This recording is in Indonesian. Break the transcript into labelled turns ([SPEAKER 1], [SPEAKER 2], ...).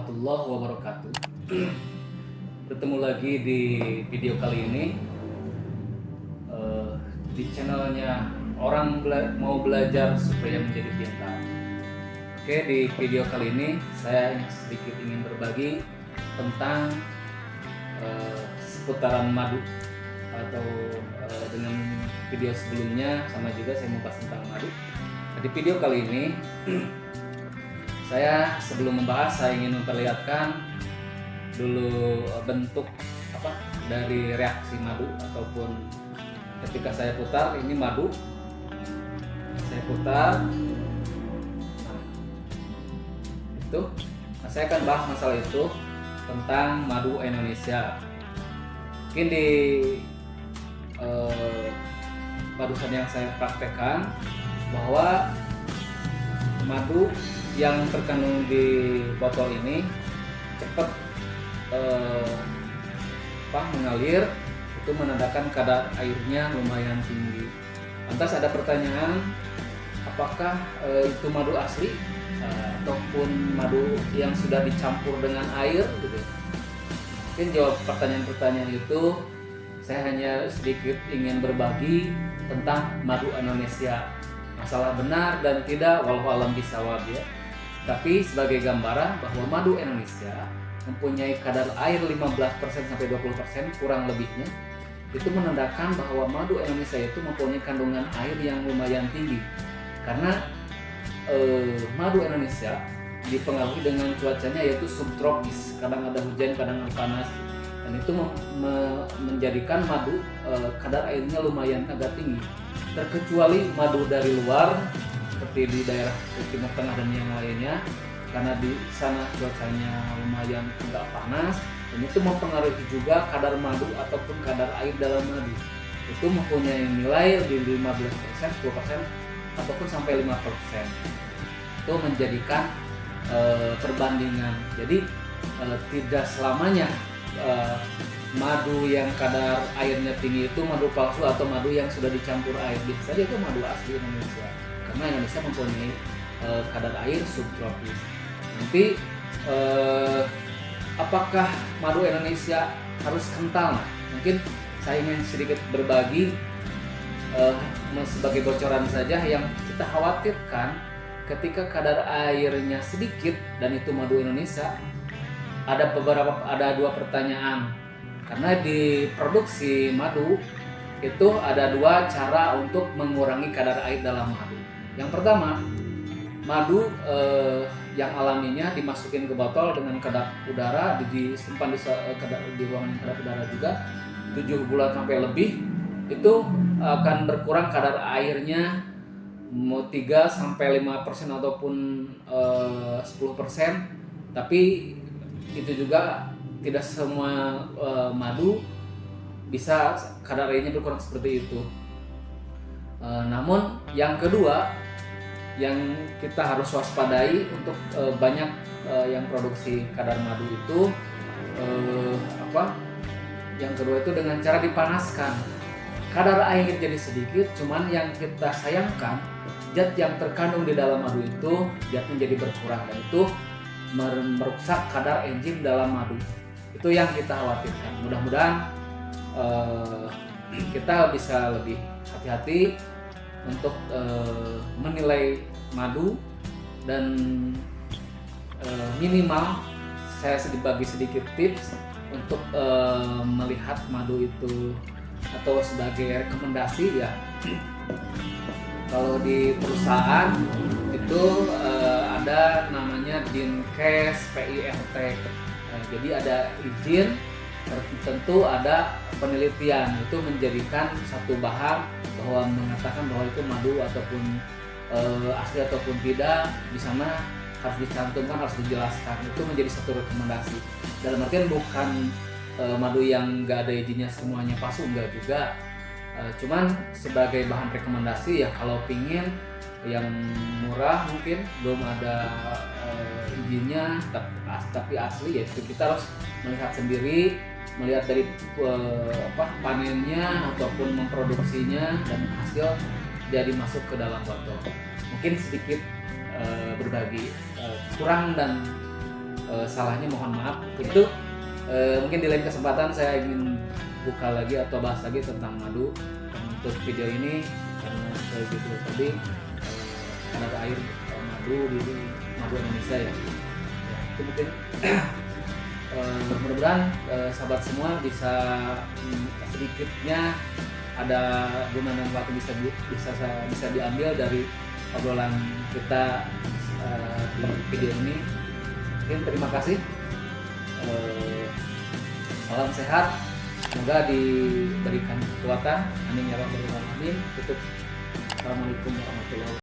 [SPEAKER 1] warahmatullahi wabarakatuh. Bertemu lagi di video kali ini di channelnya mau belajar supaya menjadi pintar. Oke, di video kali ini saya sedikit ingin berbagi tentang seputaran madu, atau dengan video sebelumnya sama juga saya membahas tentang madu. Di video kali ini saya sebelum membahas, saya ingin memperlihatkan dulu bentuk dari reaksi madu, ataupun ketika saya putar ini madu, saya putar, saya akan bahas masalah itu tentang madu Indonesia. Mungkin di barusan yang saya praktekkan bahwa madu yang terkandung di botol ini cepat mengalir, itu menandakan kadar airnya lumayan tinggi. Lantas ada pertanyaan, apakah itu madu asli ataupun madu yang sudah dicampur dengan air gitu. Mungkin jawab pertanyaan-pertanyaan itu saya hanya sedikit ingin berbagi tentang madu Indonesia. Masalah benar dan tidak walau alam bisawab ya. Tapi sebagai gambaran bahwa madu Indonesia mempunyai kadar air 15% sampai 20% kurang lebihnya. Itu menandakan bahwa madu Indonesia itu mempunyai kandungan air yang lumayan tinggi. Karena madu Indonesia dipengaruhi dengan cuacanya yaitu subtropis, kadang ada hujan, kadang ada panas. Dan itu menjadikan madu kadar airnya lumayan agak tinggi. Terkecuali madu dari luar seperti di daerah Timur Tengah dan yang lainnya, karena di sana cuacanya lumayan agak panas, dan itu mempengaruhi juga kadar madu ataupun kadar air dalam madu. Itu mempunyai nilai di 15%, 10% ataupun sampai 5%. Itu menjadikan perbandingan. Jadi tidak selamanya madu yang kadar airnya tinggi itu madu palsu atau madu yang sudah dicampur air. Bisa saja itu madu asli Indonesia, karena Indonesia mempunyai kadar air subtropis. Nanti apakah madu Indonesia harus kental? Nah, mungkin saya ingin sedikit berbagi sebagai bocoran saja yang kita khawatirkan ketika kadar airnya sedikit dan itu madu Indonesia. Ada dua pertanyaan, karena di produksi madu itu ada dua cara untuk mengurangi kadar air dalam madu. Yang pertama, madu yang alaminya dimasukin ke botol dengan kedap udara, disimpan di ruangan kedap udara juga 7 bulan sampai lebih, itu akan berkurang kadar airnya mau 3 sampai 5% ataupun 10%. Tapi itu juga tidak semua madu bisa kadar airnya berkurang seperti itu. Namun yang kedua yang kita harus waspadai untuk banyak yang produksi kadar madu itu yang kedua itu dengan cara dipanaskan. Kadar air jadi sedikit, cuman yang kita sayangkan zat yang terkandung di dalam madu itu zatnya jadi berkurang, dan itu merusak kadar enzim dalam madu. Itu yang kita khawatirkan. Mudah-mudahan kita bisa lebih hati-hati untuk menilai madu, dan minimal saya bagi sedikit tips untuk melihat madu itu atau sebagai rekomendasi ya. Kalau di perusahaan itu ada namanya Dinkes PIRT. Jadi ada izin, tentu ada penelitian, itu menjadikan satu bahan bahwa mengatakan bahwa itu madu ataupun asli ataupun tidak, di sana harus dicantumkan, harus dijelaskan. Itu menjadi satu rekomendasi. Dalam artian bukan madu yang nggak ada izinnya semuanya palsu, enggak juga. Cuman sebagai bahan rekomendasi ya, kalau pingin yang murah mungkin belum ada izinnya tapi asli, ya kita harus melihat sendiri, melihat dari panennya ataupun memproduksinya dan hasil jadi masuk ke dalam botol. Mungkin sedikit berbagi kurang dan salahnya mohon maaf. Itu mungkin di lain kesempatan saya ingin buka lagi atau bahas lagi tentang madu. Untuk video ini karena gitu tadi kadar air madu di madu Indonesia ya. Itu mungkin mudah-mudahan sahabat semua bisa sedikitnya ada guna dan waktu bisa diambil dari obrolan kita di video ini. Mungkin terima kasih. Salam sehat. Semoga diberikan kekuatan. Amin ya rabbal alamin. Tutup. Assalamualaikum warahmatullahi wabarakatuh.